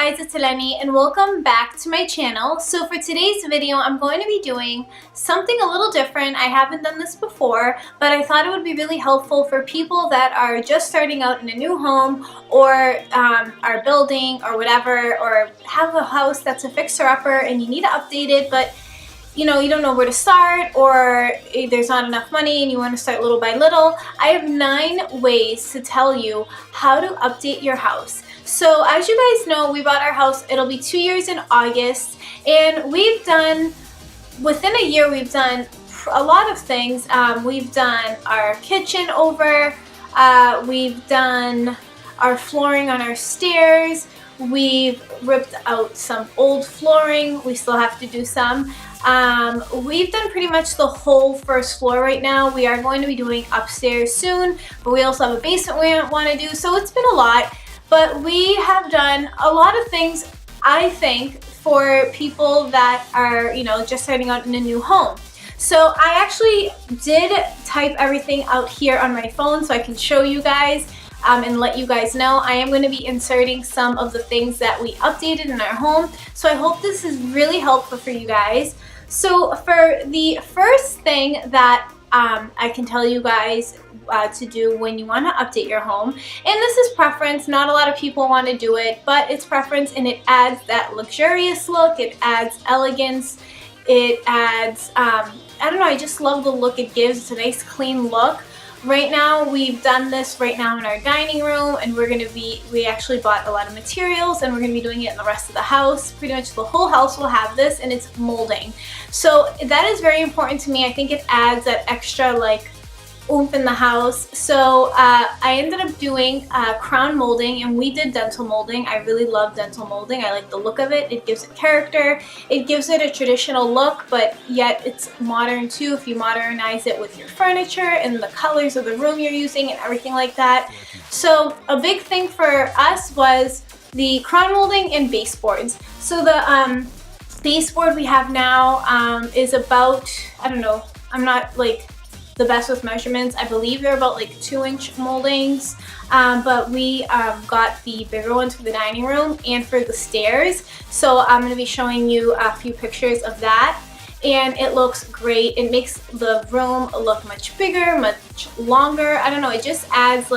guys, it's Eleni and welcome back to my channel. So for today's video, I'm going to be doing something a little different. I haven't done this before, but I thought it would be really helpful for people that are just starting out in a new home or are building or whatever, or have a house that's a fixer-upper and you need to update it, but you don't know where to start, or there's not enough money and you want to start little by little. I have 9 ways to tell you how to update your house. So as you guys know, we bought our house, it'll be 2 years in August, and within a year, we've done a lot of things. We've done our kitchen over, we've done our flooring on our stairs, we've ripped out some old flooring, we still have to do some. We've done pretty much the whole first floor right now. We are going to be doing upstairs soon, but we also have a basement we want to do, so it's been a lot. But we have done a lot of things, I think, for people that are, just starting out in a new home. So I actually did type everything out here on my phone so I can show you guys and let you guys know. I am going to be inserting some of the things that we updated in our home. So I hope this is really helpful for you guys. So for the first thing that I can tell you guys to do when you want to update your home, and this is preference, not a lot of people want to do it, but it's preference, and it adds that luxurious look, it adds elegance, it adds, I don't know, I just love the look it gives. It's a nice clean look. Right now, we've done this right now in our dining room, and we actually bought a lot of materials, and we're going to be doing it in the rest of the house. Pretty much the whole house will have this, and it's molding. So that is very important to me. I think it adds that extra oomph in the house. So I ended up doing crown molding, and we did dental molding. I really love dental molding. I like the look of it. It gives it character. It gives it a traditional look, but yet it's modern too if you modernize it with your furniture and the colors of the room you're using and everything like that. So a big thing for us was the crown molding and baseboards. So the baseboard we have now is about, I don't know, I'm not the best with measurements. I believe they're about 2-inch moldings, but we got the bigger ones for the dining room and for the stairs. So I'm going to be showing you a few pictures of that, and it looks great. It makes the room look much bigger, much longer. I don't know, it just adds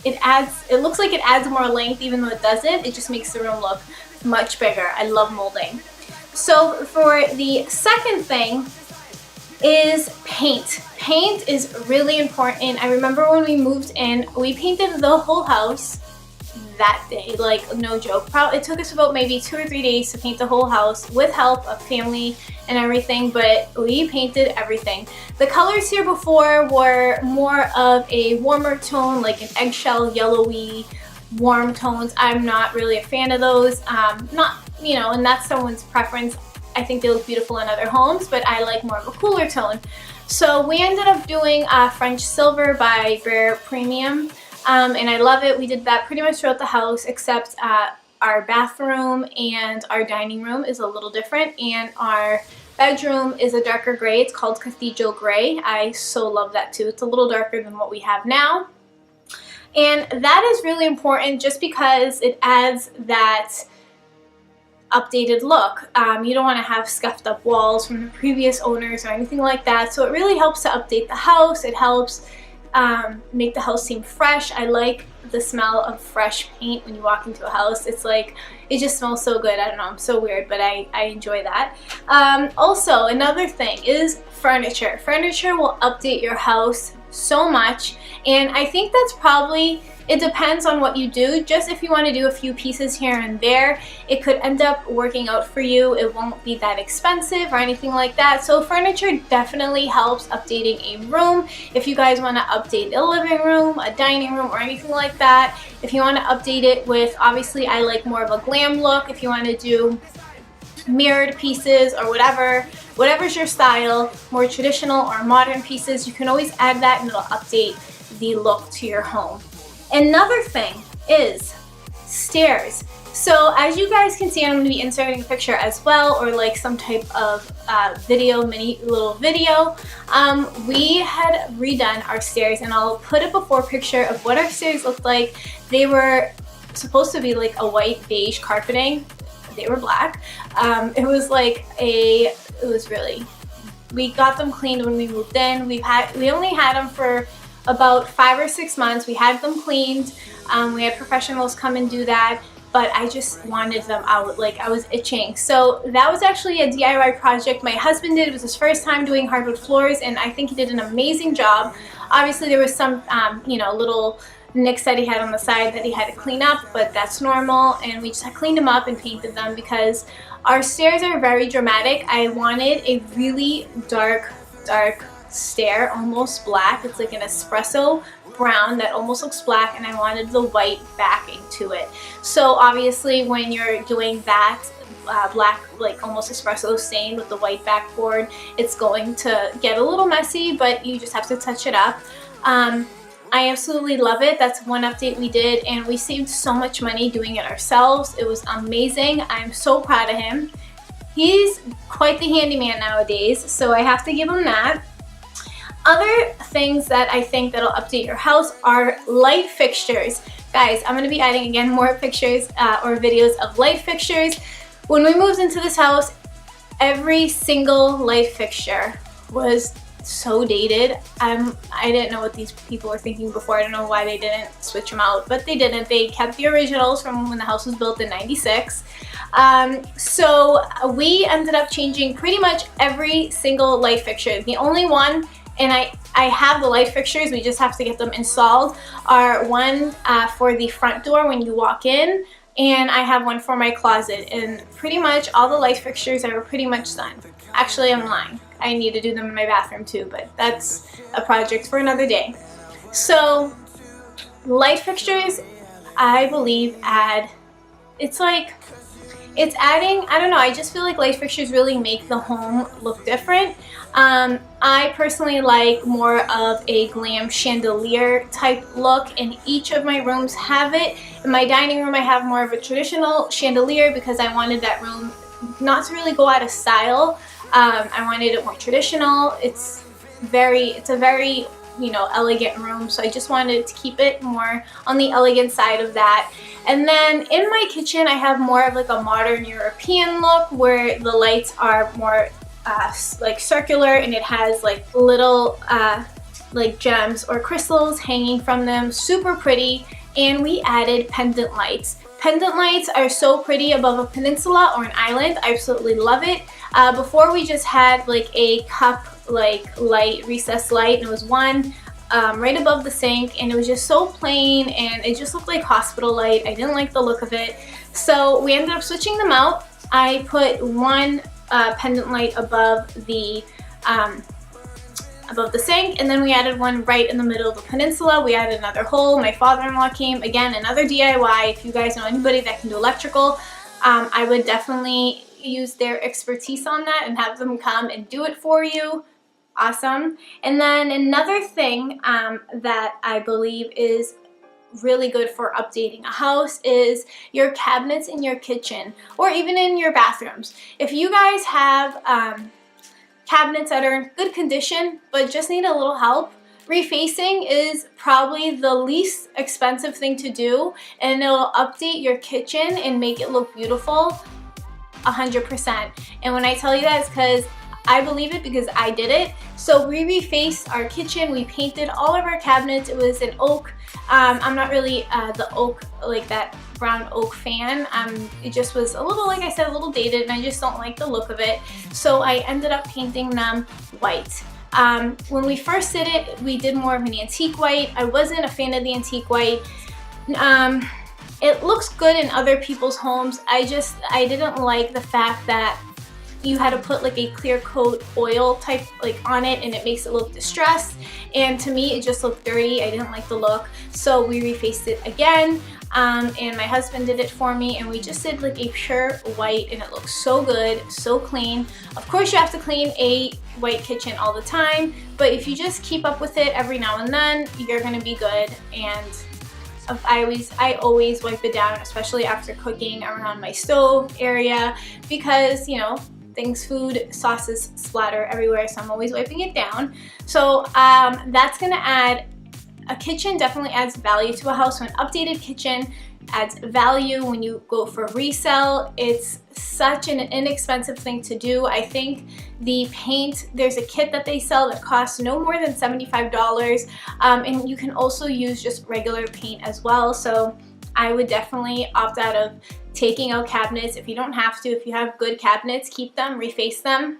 it looks like it adds more length even though it doesn't. It just makes the room look much bigger. I love molding. So for the second thing is paint. Paint is really important. I remember when we moved in, we painted the whole house that day, no joke. It took us about maybe 2 or 3 days to paint the whole house with help of family and everything, but we painted everything. The colors here before were more of a warmer tone, like an eggshell, yellowy, warm tones. I'm not really a fan of those. And that's someone's preference. I think they look beautiful in other homes, but I like more of a cooler tone. So we ended up doing French Silver by Bare Premium, and I love it. We did that pretty much throughout the house, except our bathroom and our dining room is a little different, and our bedroom is a darker gray. It's called Cathedral Gray. I so love that too. It's a little darker than what we have now. And that is really important just because it adds that updated look. You don't want to have scuffed up walls from the previous owners or anything like that. So it really helps to update the house. It helps make the house seem fresh. I like the smell of fresh paint when you walk into a house. It's it just smells so good. I don't know, I'm so weird, but I enjoy that. Also, another thing is furniture. Furniture will update your house so much, and I think that's probably, it depends on what you do. Just if you want to do a few pieces here and there, it could end up working out for you. It won't be that expensive or anything like that. So furniture definitely helps updating a room. If you guys want to update a living room, a dining room, or anything like that, if you want to update it with, obviously I like more of a glam look. If you want to do mirrored pieces or whatever's your style, more traditional or modern pieces, you can always add that and it'll update the look to your home. Another thing is stairs. So as you guys can see, I'm going to be inserting a picture as well, or some type of video, mini little video. We had redone our stairs, and I'll put a before picture of what our stairs looked like. They were supposed to be like a white beige carpeting. They were black. It was like it was really, we got them cleaned when we moved in. We only had them for about 5 or 6 months. We had them cleaned. We had professionals come and do that, but I just wanted them out. Like, I was itching. So that was actually a DIY project my husband did. It was his first time doing hardwood floors, and I think he did an amazing job. Obviously there was some you know, little nicks that he had on the side that he had to clean up, but that's normal, and we just cleaned them up and painted them because our stairs are very dramatic. I wanted a really dark stair, almost black. It's like an espresso brown that almost looks black, and I wanted the white backing to it. So obviously when you're doing that black, like almost espresso stain with the white backboard, it's going to get a little messy, but you just have to touch it up. I absolutely love it. That's one update we did, and we saved so much money doing it ourselves. It was amazing. I'm so proud of him. He's quite the handyman nowadays, so I have to give him that. Other things that I think that'll update your house are light fixtures. Guys, I'm going to be adding again more pictures or videos of light fixtures. When we moved into this house, every single light fixture was so dated. I didn't know what these people were thinking before. I don't know why they didn't switch them out, but they didn't. They kept the originals from when the house was built in '96. So we ended up changing pretty much every single light fixture. The only one, and I have the light fixtures, we just have to get them installed, are one for the front door when you walk in, and I have one for my closet, and pretty much all the light fixtures are pretty much done. Actually, I'm lying. I need to do them in my bathroom too, but that's a project for another day. So light fixtures, I believe, it's adding, I don't know, I just feel like light fixtures really make the home look different. I personally like more of a glam chandelier type look, and each of my rooms have it. In my dining room I have more of a traditional chandelier because I wanted that room not to really go out of style. I wanted it more traditional. It's a very, you know, elegant room, so I just wanted to keep it more on the elegant side of that. And then in my kitchen I have more of like a modern European look where the lights are more like circular, and it has like little like gems or crystals hanging from them, super pretty. And we added pendant lights. Pendant lights are so pretty above a peninsula or an island. I absolutely love it. Before we just had like a cup like light, recessed light, and it was one right above the sink, and it was just so plain, and it just looked like hospital light. I didn't like the look of it, so we ended up switching them out. I put one pendant light above the sink, and then we added one right in the middle of the peninsula. We added another hole. My father-in-law came, again, another DIY. If you guys know anybody that can do electrical, I would definitely use their expertise on that and have them come and do it for you. Awesome. And then another thing that I believe is really good for updating a house is your cabinets in your kitchen or even in your bathrooms. If you guys have cabinets that are in good condition but just need a little help, refacing is probably the least expensive thing to do, and it'll update your kitchen and make it look beautiful 100%. And when I tell you that, it's because I believe it, because I did it. So we refaced our kitchen. We painted all of our cabinets. It was an oak. I'm not really the oak, like that brown oak fan. It just was a little, like I said, a little dated, and I just don't like the look of it. So I ended up painting them white. When we first did it, we did more of an antique white. I wasn't a fan of the antique white. It looks good in other people's homes. I didn't like the fact that you had to put like a clear coat oil type like on it, and it makes it look distressed, and to me it just looked dirty. I didn't like the look, so we refaced it again, and my husband did it for me, and we just did like a pure white, and it looks so good, so clean. Of course you have to clean a white kitchen all the time, but if you just keep up with it every now and then, you're gonna be good. And I always wipe it down, especially after cooking, around my stove area, because, you know, food, sauces splatter everywhere, so I'm always wiping it down. So that's gonna add, a kitchen definitely adds value to a house. So an updated kitchen adds value when you go for resale. It's such an inexpensive thing to do. I think the paint, there's a kit that they sell that costs no more than $75, and you can also use just regular paint as well. So I would definitely opt out of taking out cabinets if you don't have to. If you have good cabinets, keep them, reface them.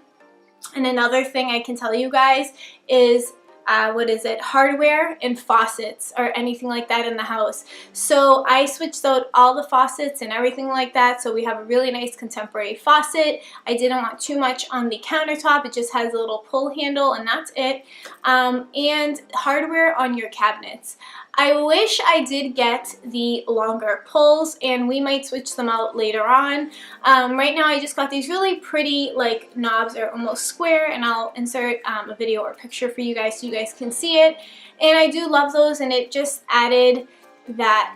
And another thing I can tell you guys is hardware and faucets or anything like that in the house. So I switched out all the faucets and everything like that, so we have a really nice contemporary faucet. I didn't want too much on the countertop. It just has a little pull handle and that's it. And hardware on your cabinets. I wish I did get the longer pulls, and we might switch them out later on. Right now I just got these really pretty like knobs, are almost square, and I'll insert a video or picture for you guys so you guys can see it. And I do love those, and it just added that,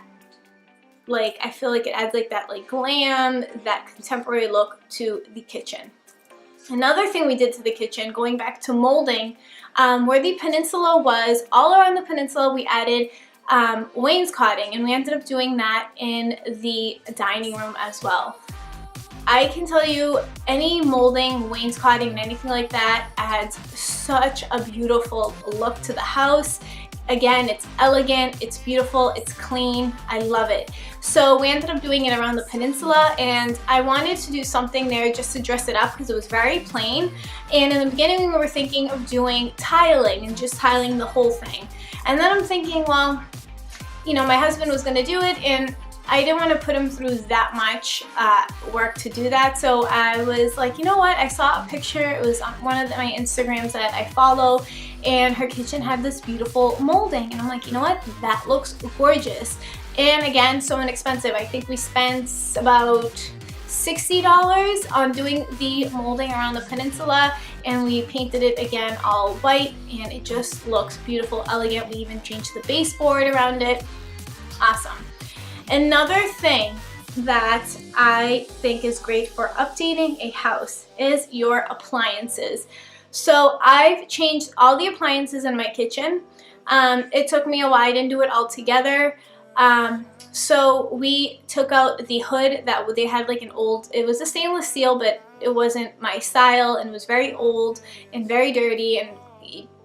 like, I feel like it adds like that like glam, that contemporary look to the kitchen. Another thing we did to the kitchen, going back to molding, where the peninsula was, all around the peninsula we added wainscoting, and we ended up doing that in the dining room as well. I can tell you, any molding, wainscoting, and anything like that adds such a beautiful look to the house. Again, it's elegant, it's beautiful, it's clean, I love it. So we ended up doing it around the peninsula, and I wanted to do something there just to dress it up because it was very plain. And in the beginning we were thinking of doing tiling and just tiling the whole thing. And then I'm thinking, well, you know, my husband was gonna do it, and I didn't want to put him through that much work to do that. So I was like, you know what, I saw a picture, it was on one of my Instagrams that I follow, and her kitchen had this beautiful molding, and I'm like, you know what, that looks gorgeous. And again, so inexpensive. I think we spent about $60 on doing the molding around the peninsula, and we painted it again all white, and it just looks beautiful, elegant. We even changed the baseboard around it. Awesome. Another thing that I think is great for updating a house is your appliances. So I've changed all the appliances in my kitchen. It took me a while, I didn't do it all together. So we took out the hood that they had, like an old, it was a stainless steel, but it wasn't my style, and it was very old and very dirty, and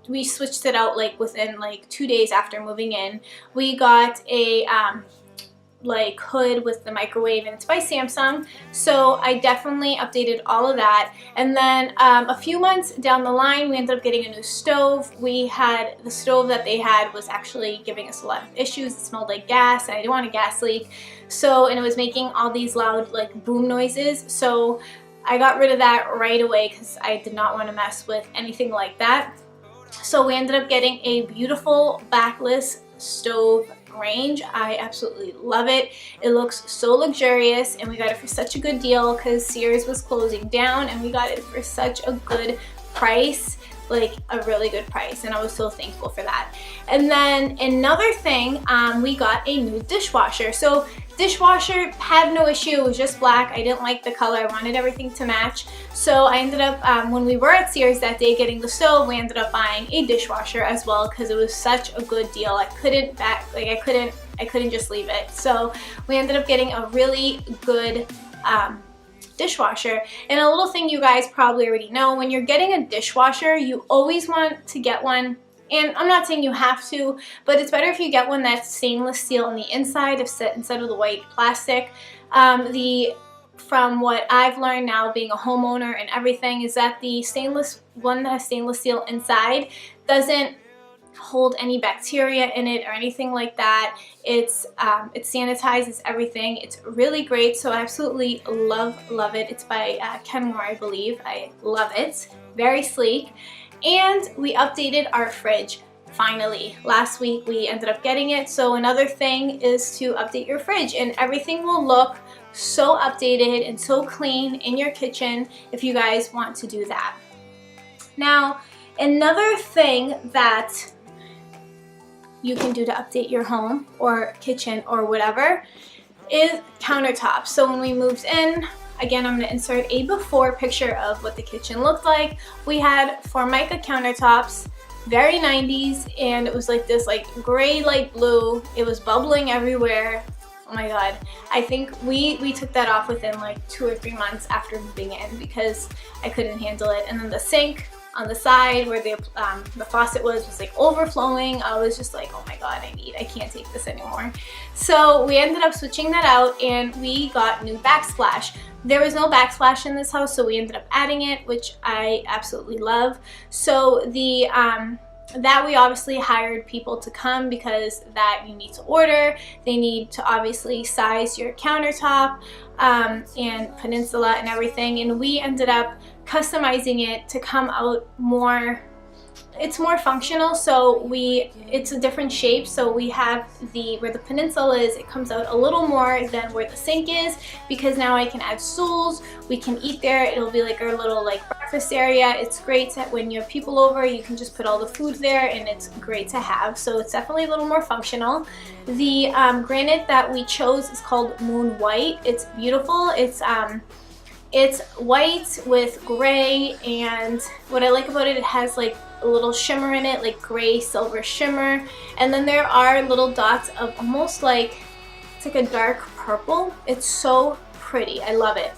we switched it out like within like 2 days after moving in. We got a like hood with the microwave, and it's by Samsung, so I definitely updated all of that. And then a few months down the line we ended up getting a new stove. We had the stove that they had was actually giving us a lot of issues. It smelled like gas, and I didn't want a gas leak, so, and it was making all these loud like boom noises, so I got rid of that right away because I did not want to mess with anything like that. So we ended up getting a beautiful backless stove range. I absolutely love it. It looks so luxurious, and we got it for such a good deal because Sears was closing down, and we got it for such a good price, like a really good price, and I was so thankful for that. And then another thing, we got a new dishwasher. So dishwasher had no issue, it was just black. I didn't like the color, I wanted everything to match. So I ended up, when we were at Sears that day getting the stove, we ended up buying a dishwasher as well because it was such a good deal. I couldn't just leave it. So we ended up getting a really good dishwasher. And a little thing you guys probably already know, when you're getting a dishwasher, you always want to get one, and I'm not saying you have to, but it's better if you get one that's stainless steel on the inside instead of the white plastic. From what I've learned now being a homeowner and everything, is that the stainless one that has stainless steel inside doesn't hold any bacteria in it or anything like that. It sanitizes everything. It's really great, so I absolutely love it. It's by Kenmore, I believe. I love it. Very sleek. And we updated our fridge finally. Last week we ended up getting it, so another thing is to update your fridge, and everything will look so updated and so clean in your kitchen if you guys want to do that. Now, another thing that you can do to update your home or kitchen or whatever is countertops. So when we moved in, again, I'm going to insert a before picture of what the kitchen looked like. We had Formica countertops, very 90s, and it was like this like gray light blue. It was bubbling everywhere. oh my god, I think we took that off within like 2 or 3 months after moving in because I couldn't handle it. And then the sink on the side where the faucet was like overflowing. I was just like, oh my god, I can't take this anymore. So we ended up switching that out and we got new backsplash. There was no backsplash in this house, so we ended up adding it, which I absolutely love. So the that we obviously hired people to come because that you need to order. They need to obviously size your countertop and peninsula and everything, and we ended up customizing it to come out more, it's more functional. So it's a different shape. So we have where the peninsula is, it comes out a little more than where the sink is, because now I can add stools, we can eat there. It'll be like our little like breakfast area. It's great to, when you have people over, you can just put all the food there and it's great to have. So it's definitely a little more functional. The granite that we chose is called Moon White. It's beautiful. It's white with gray, and what I like about it, it has like a little shimmer in it, like gray silver shimmer, and then there are little dots of almost like, it's like a dark purple. It's so pretty. I love it.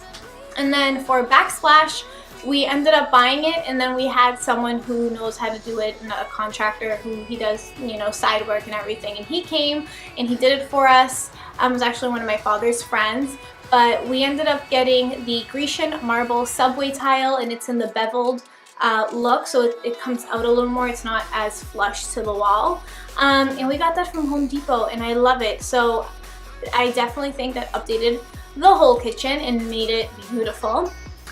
And then for backsplash, we ended up buying it, and then we had someone who knows how to do it, a contractor who he does, you know, side work and everything, and he came and he did it for us. It was actually one of my father's friends. But we ended up getting the Grecian marble subway tile, and it's in the beveled look, so it comes out a little more. It's not as flush to the wall. And we got that from Home Depot, and I love it. So I definitely think that updated the whole kitchen and made it beautiful.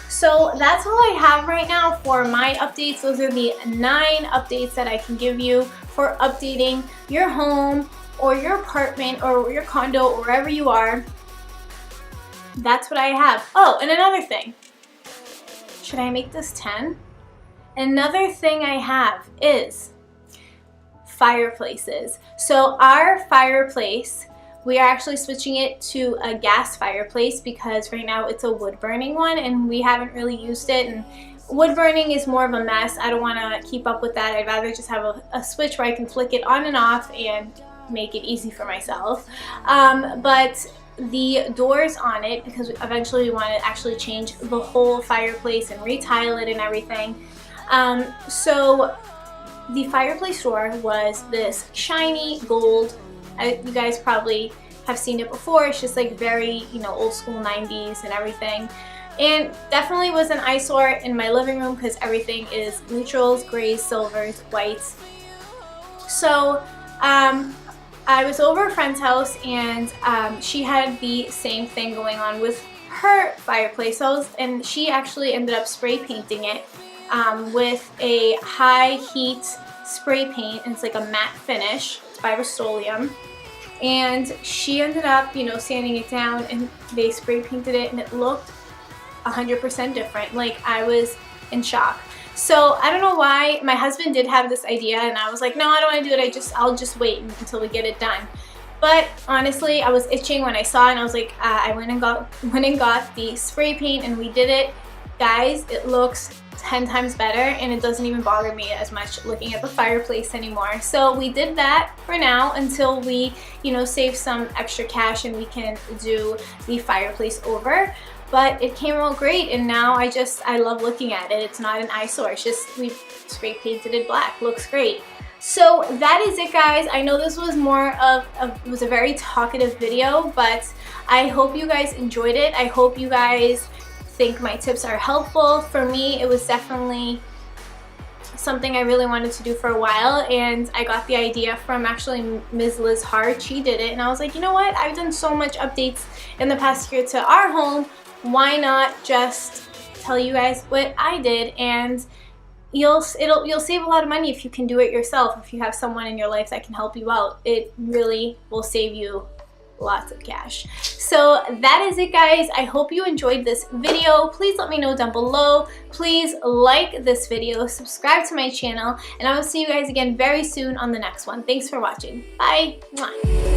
So that's all I have right now for my updates. Those are the 9 updates that I can give you for updating your home or your apartment or your condo or wherever you are. That's what I have. Oh, and another thing. Should I make this 10? Another thing I have is fireplaces. So our fireplace, we are actually switching it to a gas fireplace because right now it's a wood burning one and we haven't really used it, and wood burning is more of a mess. I don't want to keep up with that. I'd rather just have a switch where I can flick it on and off and make it easy for myself. But the doors on it, because eventually we want to actually change the whole fireplace and retile it and everything. So the fireplace door was this shiny gold. You guys probably have seen it before. It's just like very, you know, old school 90s and everything. And definitely was an eyesore in my living room because everything is neutrals, grays, silvers, whites. So I was over a friend's house and she had the same thing going on with her fireplace, and she actually ended up spray painting it with a high heat spray paint, and it's like a matte finish. It's by Rust-Oleum. And she ended up, you know, sanding it down, and they spray painted it and it looked 100% different. Like, I was in shock. So I don't know why. My husband did have this idea and I was like, no, I don't want to do it. I'll just wait until we get it done. But honestly, I was itching when I saw it and I was like, I went and got the spray paint and we did it. Guys, it looks 10 times better and it doesn't even bother me as much looking at the fireplace anymore. So we did that for now until we, you know, save some extra cash and we can do the fireplace over. But it came out great, and now I love looking at it. It's not an eyesore. It's just we spray painted it black. Looks great. So that is it, guys. I know this was more of it was a very talkative video, but I hope you guys enjoyed it. I hope you guys think my tips are helpful. For me, it was definitely something I really wanted to do for a while, and I got the idea from actually Ms. Liz Hart. She did it, and I was like, you know what? I've done so much updates in the past year to our home. Why not just tell you guys what I did, and you'll save a lot of money if you can do it yourself. If you have someone in your life that can help you out, it really will save you lots of cash. So that is it, guys. I hope you enjoyed this video. Please let me know down below. Please like this video, subscribe to my channel, and I will see you guys again very soon on the next one. Thanks for watching. Bye. Mwah.